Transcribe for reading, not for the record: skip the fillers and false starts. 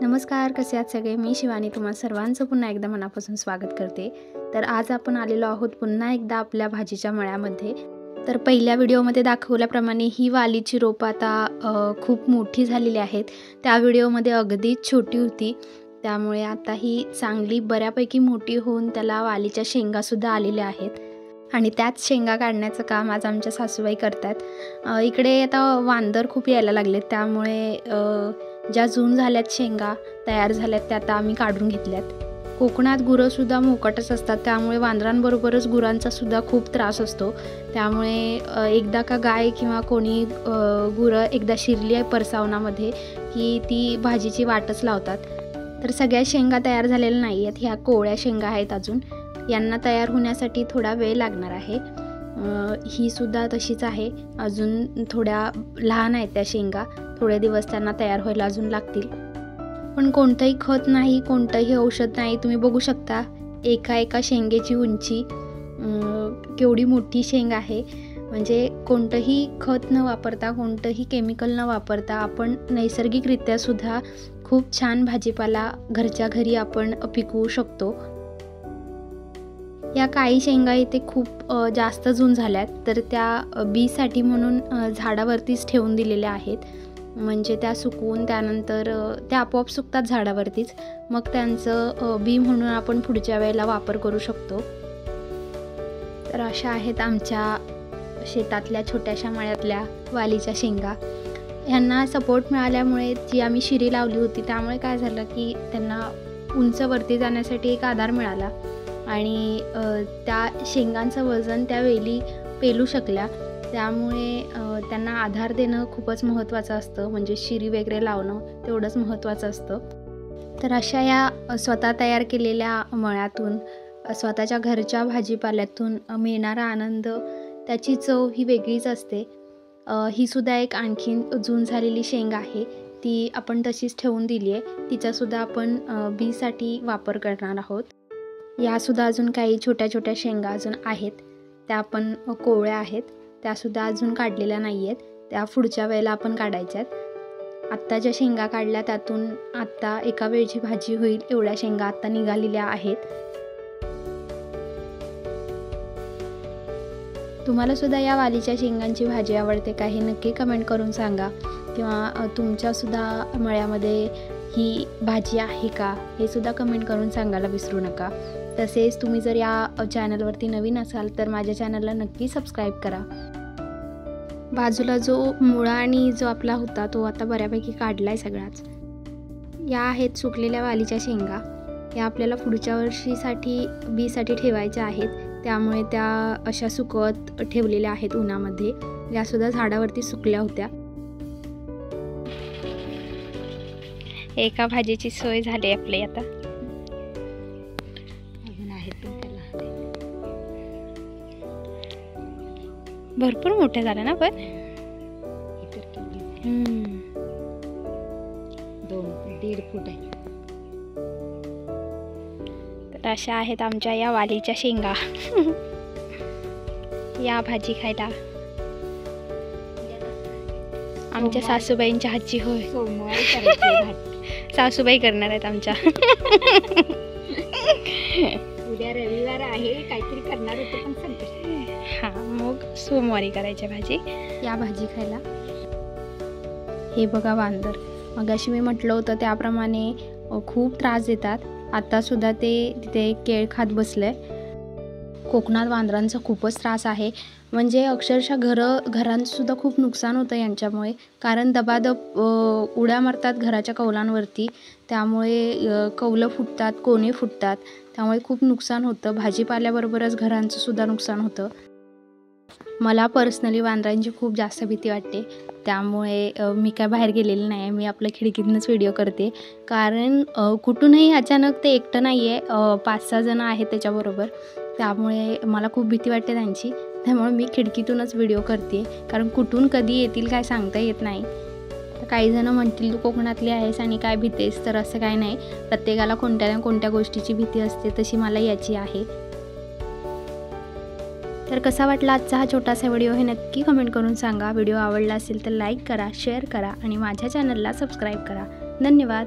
नमस्कार, कसे आहात सगळे? मी शिवानी तुम्हा सर्वांचं पुन्हा एकदा मनापासून स्वागत करते। तर आज आपण आलेलो आहोत पुन्हा एकदा आपल्या भाजीच्या मळ्यामध्ये। तर पहिल्या व्हिडिओमध्ये दाखवल्याप्रमाणे ही वालीची रोपं आता खूप मोठी झालेली आहेत। त्या व्हिडिओमध्ये अगदीच छोटी होती, त्यामुळे आता ही चांगली बऱ्यापैकी मोठी होऊन त्याला वालीच्या शेंगासुद्धा आलेल्या आहेत आणि त्याच शेंगा काढण्याचं काम आज आमच्या सासूबाई करतात। इकडे आता वांदर खूप यायला लागलेत, त्यामुळे ज्या जून झाल्यात शेंगा तयार झाल्यात त्या आता आम्ही काढून घेतल्यात। कोकणात गुरंसुद्धा मोकाटच असतात, त्यामुळे वांदरांबरोबरच गुरांचासुद्धा खूप त्रास असतो। त्यामुळे एकदा का गाय किंवा कोणी गुरं एकदा शिरली आहे परसावनामध्ये की ती भाजीची वाटच लावतात। तर सगळ्या शेंगा तयार झालेल्या नाही आहेत, ह्या कोवळ्या शेंगा आहेत अजून, यांना तयार होण्यासाठी थोडा वेळ लागणार आहे। ही सुद्धा तशीच आहे, अजून थोड्या लहान आहेत त्या शेंगा, थोडे दिवस त्यांना तयार व्हायला अजून लागतील। पण कोणतंही खत नाही, कोणतंही औषध नाही, तुम्ही बघू शकता एका शेंगेची उंची केवढी मोठी शेंग आहे। म्हणजे कोणतंही खत न वापरता, कोणतंही केमिकल न वापरता आपण नैसर्गिकरित्या सुद्धा खूप छान भाजीपाला घरच्या घरी आपण पिकवू शकतो। या काही शेंगा इथे खूप जास्त जून झाल्यात, तर त्या बीसाठी म्हणून झाडावरतीच ठेवून दिलेल्या आहेत। म्हणजे त्या सुकवून त्यानंतर त्या आपोआप सुकतात झाडावरतीच, मग त्यांचं बी म्हणून आपण पुढच्या वेळेला वापर करू शकतो। तर अशा आहेत आमच्या शेतातल्या छोट्याशा मळ्यातल्या वालीच्या शेंगा। ह्यांना सपोर्ट मिळाल्यामुळे जी आम्ही शिरी लावली होती त्यामुळे काय झालं की त्यांना उंचवरती जाण्यासाठी एक आधार मिळाला आणि त्या शेंगांचं वजन त्या वेली पेलू शकल्या, त्यामुळे त्यांना आधार देणं खूपच महत्त्वाचं असतं। म्हणजे शिरी वगैरे लावणं तेवढंच महत्त्वाचं असतं। तर अशा या स्वतः तयार केलेल्या मळ्यातून, स्वतःच्या घरच्या भाजीपाल्यातून मिळणारा आनंद, त्याची चव ही वेगळीच असते। ही सुद्धा एक आणखीन जून झालेली शेंग आहे, ती आपण तशीच ठेवून दिली आहे, तिचासुद्धा आपण बीसाठी वापर करणार आहोत। यासुद्धा अजून काही छोट्या छोट्या शेंगा अजून आहेत, त्या आपण कोवळ्या आहेत, त्यासुद्धा अजून काढलेल्या नाही आहेत, त्या पुढच्या वेळेला आपण काढायच्या आहेत। आत्ता ज्या शेंगा काढल्या त्यातून आत्ता एका वेळची भाजी होईल एवढ्या शेंगा आत्ता निघालेल्या आहेत। तुम्हाला सुद्धा या वालीच्या शेंगांची भाजी आवडते का हे नक्की कमेंट करून सांगा, किंवा तुमच्यासुद्धा मळ्यामध्ये ही भाजी आहे का हे सुद्धा कमेंट करून सांगायला विसरू नका। तसेच तुम्ही जर या चॅनलवरती नवीन असाल तर माझ्या चॅनलला नक्की सबस्क्राईब करा। बाजूला जो मुळा आणि जो आपला होता तो आता बऱ्यापैकी काढला आहे सगळाच। या आहेत सुकलेल्या वालीच्या शेंगा, या आपल्याला पुढच्या वर्षीसाठी बीसाठी ठेवायच्या आहेत, त्यामुळे त्या अशा सुकवत ठेवलेल्या आहेत उन्हामध्ये। यासुद्धा झाडावरती सुकल्या होत्या। एका भाजीची सोय झाली आपली आता। भरपूर मोठ्या झाल्या ना, पण 2-1.5 फूट आहे। तर अशा आहेत आमच्या या वालीच्या शेंगा। या भाजी खायला आमच्या सासूबाईंच्या हातची होय, सोमवारी करायची सासूबाई करणार आहेत आमच्या। उद्या रविवार आहे, काहीतरी करणार होते पण संकष्टी, हां, मग सोमवारी करायची भाजी, या भाजी खायला। हे बघा वांदर, मगाशी मी म्हटलं होतं त्याप्रमाणे खूप त्रास देतात, आत्तासुद्धा ते तिथे केळ खात बसले। कोकणात वांदरांचा खूपच त्रास आहे, म्हणजे अक्षरशः घरांचंसुद्धा खूप नुकसान होतं यांच्यामुळे, कारण दबादब उड्या मारतात घराच्या कौलांवरती, त्यामुळे कौलं फुटतात, कोणे फुटतात, त्यामुळे खूप नुकसान होतं। भाजीपाल्याबरोबरच घरांचंसुद्धा नुकसान होतं। मला पर्सनली वांदरांची खूप जास्त भीती वाटते, त्यामुळे मी काय बाहेर गेलेली नाही आहे, मी आपल्या खिडकीतूनच व्हिडिओ करते, कारण कुठूनही अचानक ते एकटं नाही आहे, 5-6 जण आहेत त्याच्याबरोबर, त्यामुळे मला खूप भीती वाटते त्यांची, त्यामुळे मी खिडकीतूनच व्हिडिओ करते, कारण कुठून कधी येतील काय सांगता येत नाही। तर काही जण म्हणतील तू कोकणातली आहेस आणि काय भीतेस, तर असं काय नाही, प्रत्येकाला कोणत्या ना कोणत्या गोष्टीची भीती असते, तशी मला याची आहे। तर कसा वाटला आजचा हा छोटासा व्हिडिओ हे नक्की कमेंट करून सांगा। व्हिडिओ आवडला असेल तर लाईक करा, शेअर करा आणि माझ्या चॅनलला सबस्क्राईब करा। धन्यवाद।